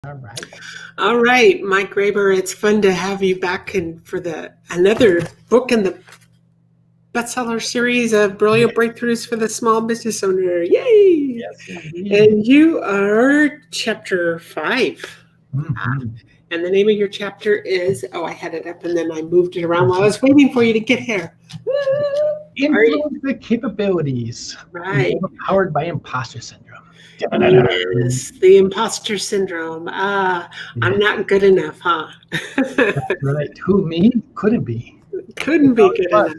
All right. All right, Mike Graber, it's fun to have you back for another book in the bestseller series of Brilliant Breakthroughs for the Small Business Owner. Yay! Yes, indeed. And you are chapter 5. Mhm. And the name of your chapter is, I had it up and then I moved it around while I was waiting for you to get here. Influence the capabilities. Right. Powered by imposter syndrome. Yes, the imposter syndrome. I'm not good enough, huh? Right. Who, me? Couldn't be. Couldn't be good enough.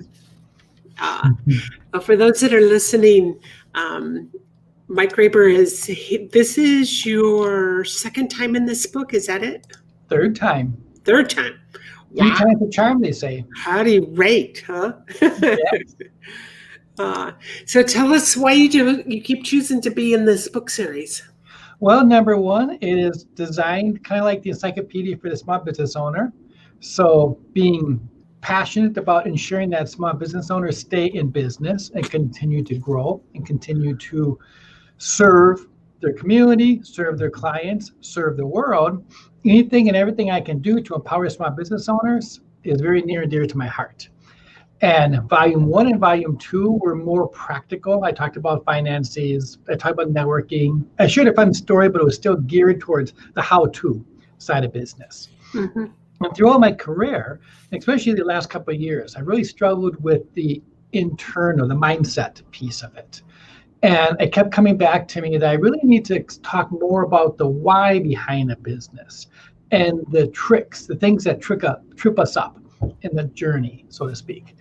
For those that are listening, Mike Graber this is your second time in this book, is that it? Third time. Third time. Three times the charm, they say. How do you rate, huh? Yes. So tell us why you keep choosing to be in this book series. Well, number one, it is designed kind of like the encyclopedia for the small business owner. So being passionate about ensuring that small business owners stay in business and continue to grow and continue to serve their community, serve their clients, serve the world. Anything and everything I can do to empower small business owners is very near and dear to my heart. And volume 1 and volume 2 were more practical. I talked about finances. I talked about networking. I shared a fun story, but it was still geared towards the how-to side of business. Mm-hmm. And throughout my career, especially the last couple of years, I really struggled with the internal, the mindset piece of it. And it kept coming back to me that I really need to talk more about the why behind a business and the tricks, the things that trip us up in the journey, so to speak.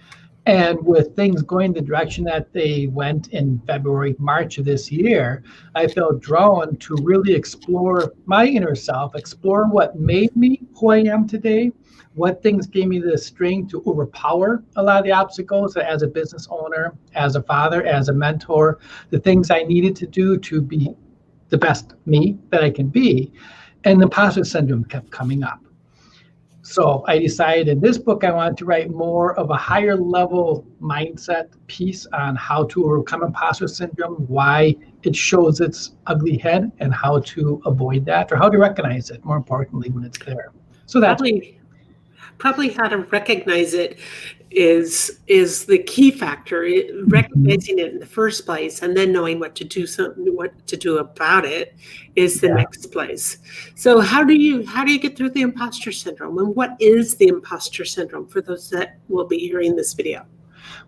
And with things going the direction that they went in February, March of this year, I felt drawn to really explore my inner self, explore what made me who I am today, what things gave me the strength to overpower a lot of the obstacles as a business owner, as a father, as a mentor, the things I needed to do to be the best me that I can be. And the imposter syndrome kept coming up. So I decided in this book, I wanted to write more of a higher level mindset piece on how to overcome imposter syndrome, why it shows its ugly head, and how to avoid that, or how to recognize it, more importantly, when it's there. So that's probably how to recognize it is the key factor. Recognizing it in the first place and then knowing what to do about it is the next place. So how do you get through the imposter syndrome, and what is the imposter syndrome for those that will be hearing this video?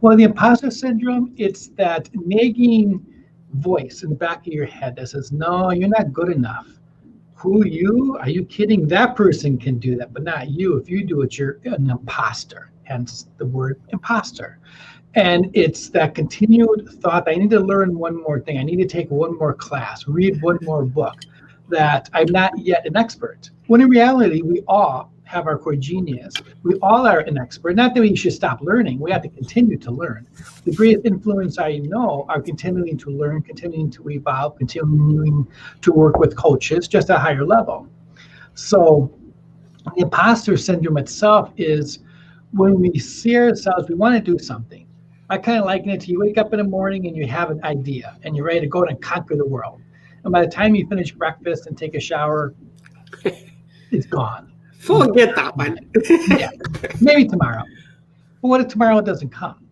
Well, the imposter syndrome, it's that nagging voice in the back of your head that says, no, you're not good enough. Who, you? Are you kidding? That person can do that, but not you. If you do it, you're an imposter, hence the word imposter. And it's that continued thought that I need to learn one more thing. I need to take one more class, read one more book, that I'm not yet an expert. When in reality, we all have our core genius. We all are an expert. Not that we should stop learning. We have to continue to learn. The greatest influence I know are continuing to learn, continuing to evolve, continuing to work with coaches just at a higher level. So the imposter syndrome itself is when we see ourselves, we want to do something. I kind of liken it to you wake up in the morning and you have an idea and you're ready to go and conquer the world. And by the time you finish breakfast and take a shower, it's gone. Forget that one. Yeah, maybe tomorrow. But what if tomorrow doesn't come?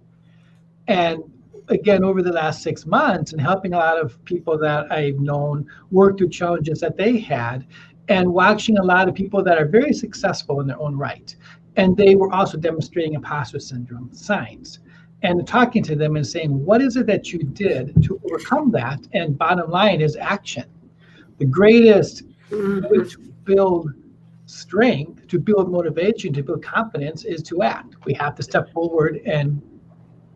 And again, over the last 6 months and helping a lot of people that I've known work through challenges that they had, and watching a lot of people that are very successful in their own right. And they were also demonstrating imposter syndrome signs. And talking to them and saying, what is it that you did to overcome that? And bottom line is action. The greatest way to build strength, to build motivation, to build confidence is to act. We have to step forward and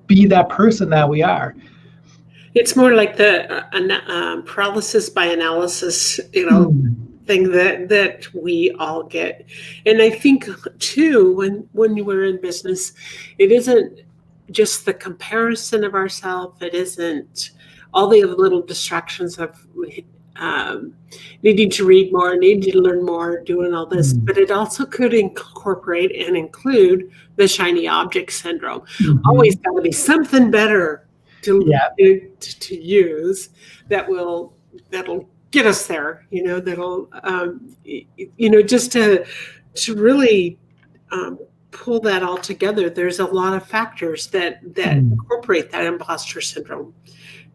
be that person that we are. It's more like the paralysis by analysis, thing that we all get. And I think too, when we're in business, it isn't just the comparison of ourselves. It isn't all the little distractions of needing to read more, needing to learn more, doing all this, but it also could incorporate and include the shiny object syndrome. Always got to be something better to use that'll get us there, that'll, just to really pull that all together. There's a lot of factors that incorporate that imposter syndrome,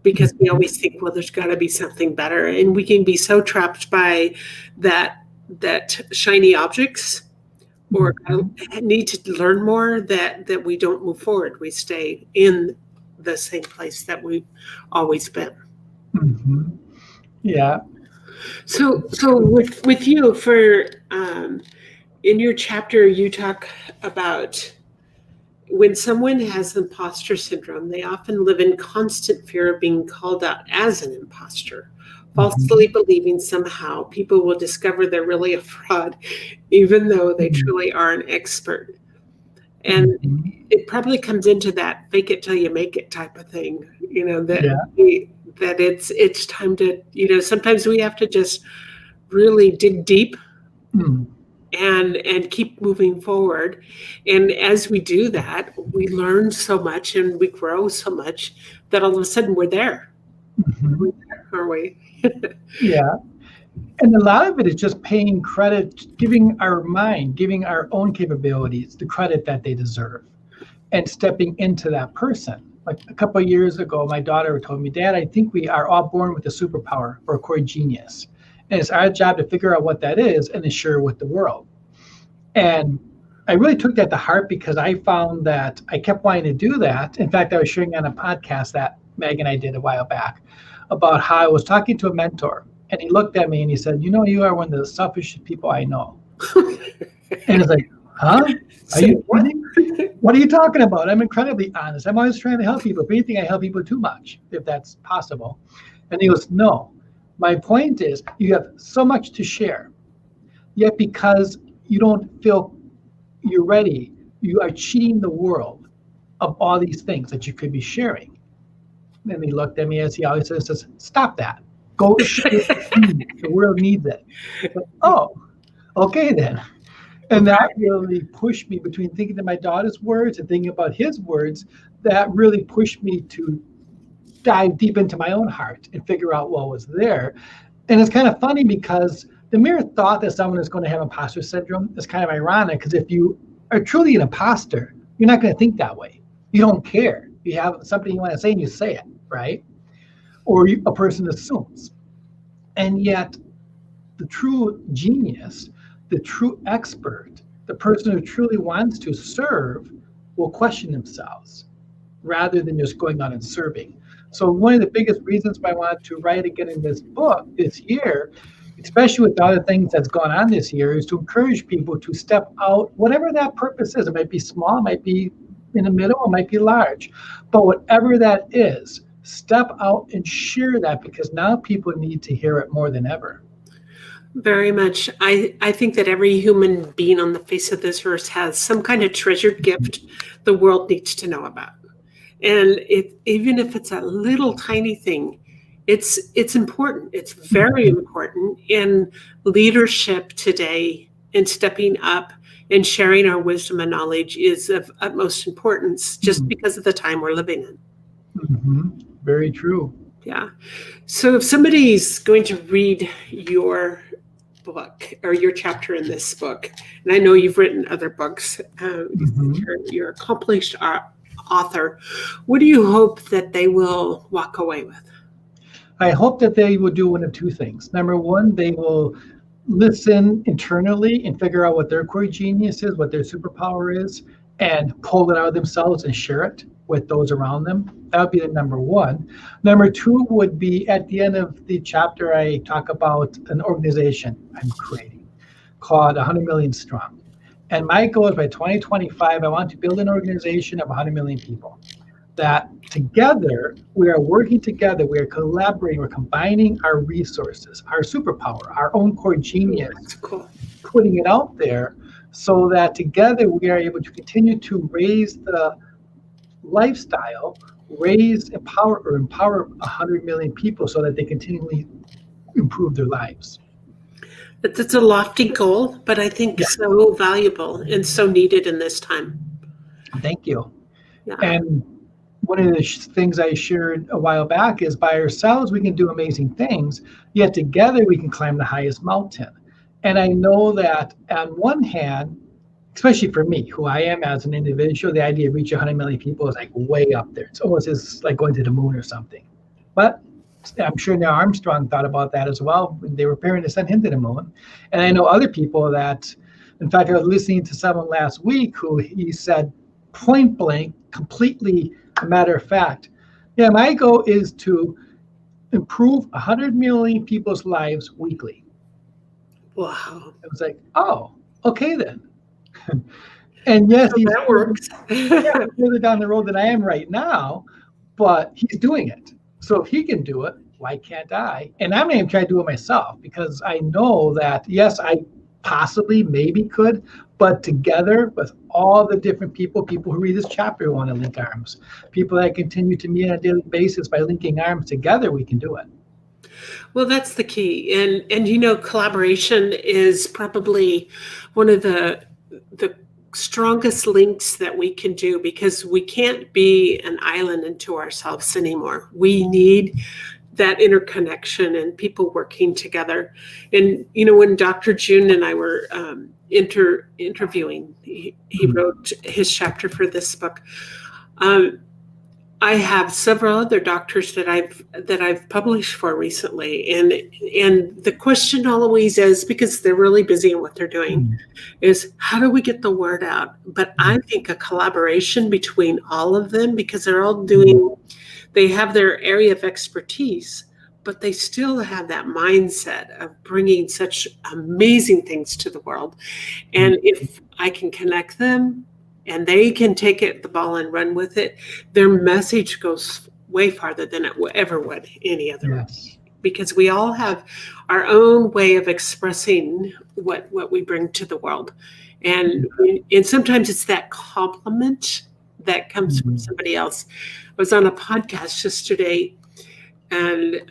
because we always think, well, there's got to be something better. And we can be so trapped by that shiny objects, or need to learn more, that we don't move forward. We stay in the same place that we've always been. Mm-hmm. Yeah. So with you, for in your chapter, you talk about when someone has imposter syndrome, they often live in constant fear of being called out as an imposter, falsely believing somehow people will discover they're really a fraud, even though they truly are an expert. And it probably comes into that fake it till you make it type of thing, that it's time to, sometimes we have to just really dig deep and keep moving forward. And as we do that, we learn so much and we grow so much that all of a sudden we're there. We're there, aren't we? Yeah. And a lot of it is just paying credit, giving our own capabilities the credit that they deserve, and stepping into that person. Like a couple of years ago, my daughter told me, Dad, I think we are all born with a superpower or a core genius. And it's our job to figure out what that is and then share it with the world. And I really took that to heart, because I found that I kept wanting to do that. In fact, I was sharing on a podcast that Meg and I did a while back about how I was talking to a mentor, and he looked at me and he said, you are one of the selfishest people I know. And it's like, huh? Are you kidding? What are you talking about? I'm incredibly honest. I'm always trying to help people. If anything, I help people too much, if that's possible. And he goes, no, my point is you have so much to share, yet because you don't feel you're ready, you are cheating the world of all these things that you could be sharing. And he looked at me, as he always says, stop that. Go share it. The world needs it. But, oh, okay then. And that really pushed me, between thinking of my daughter's words and thinking about his words, that really pushed me to dive deep into my own heart and figure out what was there. And it's kind of funny, because the mere thought that someone is going to have imposter syndrome is kind of ironic, because if you are truly an imposter, you're not going to think that way. You don't care. You have something you want to say and you say it, right? Or a person assumes. And yet, the true genius, the true expert, the person who truly wants to serve, will question themselves rather than just going out and serving. So one of the biggest reasons why I wanted to write again in this book this year, especially with the other things that's gone on this year, is to encourage people to step out, whatever that purpose is. It might be small, it might be in the middle, it might be large. But whatever that is, step out and share that, because now people need to hear it more than ever. Very much. I think that every human being on the face of this earth has some kind of treasured gift the world needs to know about. And even if it's a little tiny thing, it's important. It's very important in leadership today, and stepping up and sharing our wisdom and knowledge is of utmost importance, just because of the time we're living in. Very true. Yeah. So if somebody's going to read your book or your chapter in this book, and I know you've written other books, you're an accomplished author, what do you hope that they will walk away with? I hope that they will do one of two things. Number one, they will listen internally and figure out what their core genius is, what their superpower is, and pull it out of themselves and share it with those around them. That would be the number one. Number two would be, at the end of the chapter, I talk about an organization I'm creating called 100 Million Strong. And my goal is by 2025, I want to build an organization of 100 million people that together, we are working together, we are collaborating, we're combining our resources, our superpower, our own core genius, putting it out there so that together we are able to continue to raise the lifestyle, empower 100 million people so that they continually improve their lives. That's a lofty goal, but I think so valuable and so needed in this time. Thank you. Yeah. And one of the things I shared a while back is by ourselves, we can do amazing things, yet together we can climb the highest mountain. And I know that on one hand, especially for me, who I am as an individual, the idea of reaching 100 million people is like way up there. It's almost as like going to the moon or something. But I'm sure Neil Armstrong thought about that as well when they were preparing to send him to the moon. And I know other people that, in fact, I was listening to someone last week who he said point blank, completely a matter of fact, yeah, my goal is to improve 100 million people's lives weekly. Wow. I was like, oh, okay then. And yes, So that works. further down the road than I am right now, but he's doing it. So if he can do it, why can't I? And I'm going to try to do it myself because I know that, yes, I possibly maybe could, but together with all the different people who read this chapter want to link arms, people that continue to meet on a daily basis by linking arms together, we can do it. Well, that's the key. And collaboration is probably one of the strongest links that we can do, because we can't be an island unto ourselves anymore. We need that interconnection and people working together. And, when Dr. June and I were interviewing, he wrote his chapter for this book. I have several other doctors that I've published for recently, and the question always is, because they're really busy in what they're doing, is how do we get the word out? But I think a collaboration between all of them, because they're all they have their area of expertise, but they still have that mindset of bringing such amazing things to the world. And if I can connect them, and they can take the ball and run with it, their message goes way farther than it ever would any other way. Because we all have our own way of expressing what we bring to the world. And sometimes it's that compliment that comes from somebody else. I was on a podcast yesterday, and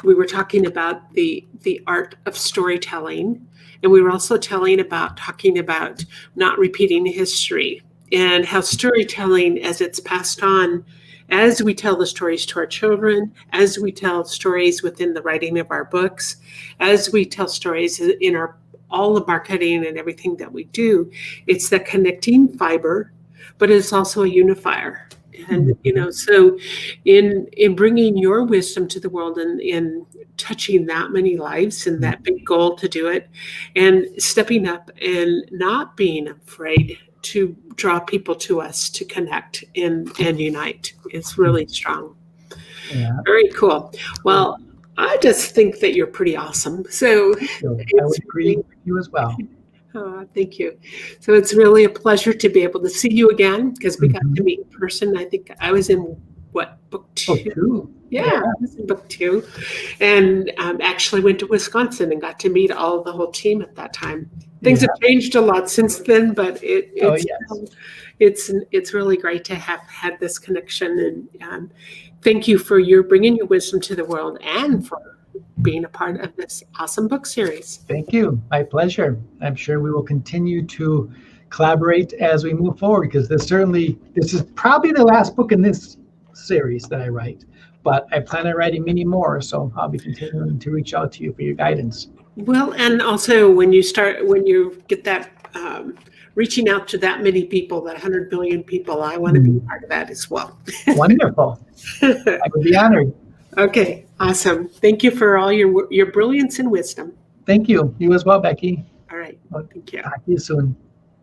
we were talking about the art of storytelling. And we were also talking about not repeating history, and how storytelling, as it's passed on, as we tell the stories to our children, as we tell stories within the writing of our books, as we tell stories in all the marketing and everything that we do, it's the connecting fiber, but it's also a unifier. And, so in bringing your wisdom to the world and in touching that many lives and that big goal to do it, and stepping up and not being afraid to draw people to us to connect and unite, is really strong. Yeah. Very cool. Well, I just think that you're pretty awesome. So I would agree with you as well. Oh, thank you. So it's really a pleasure to be able to see you again, because we got to meet in person. I think I was in book 2? Book 2. Yeah, I was in book 2, and actually went to Wisconsin and got to meet the whole team at that time. Things have changed a lot since then, but it's really great to have had this connection. And thank you for bringing your wisdom to the world, and for being a part of this awesome book series. Thank you. My pleasure. I'm sure we will continue to collaborate as we move forward, because this is probably the last book in this series that I write, but I plan on writing many more, so I'll be continuing to reach out to you for your guidance. Well, and also when you get that reaching out to that many people, that 100 billion people, I want to be part of that as well. Wonderful. I would be honored. Okay, awesome. Thank you for all your brilliance and wisdom. Thank you. You as well, Becky. All right. Thank you. Talk to you soon.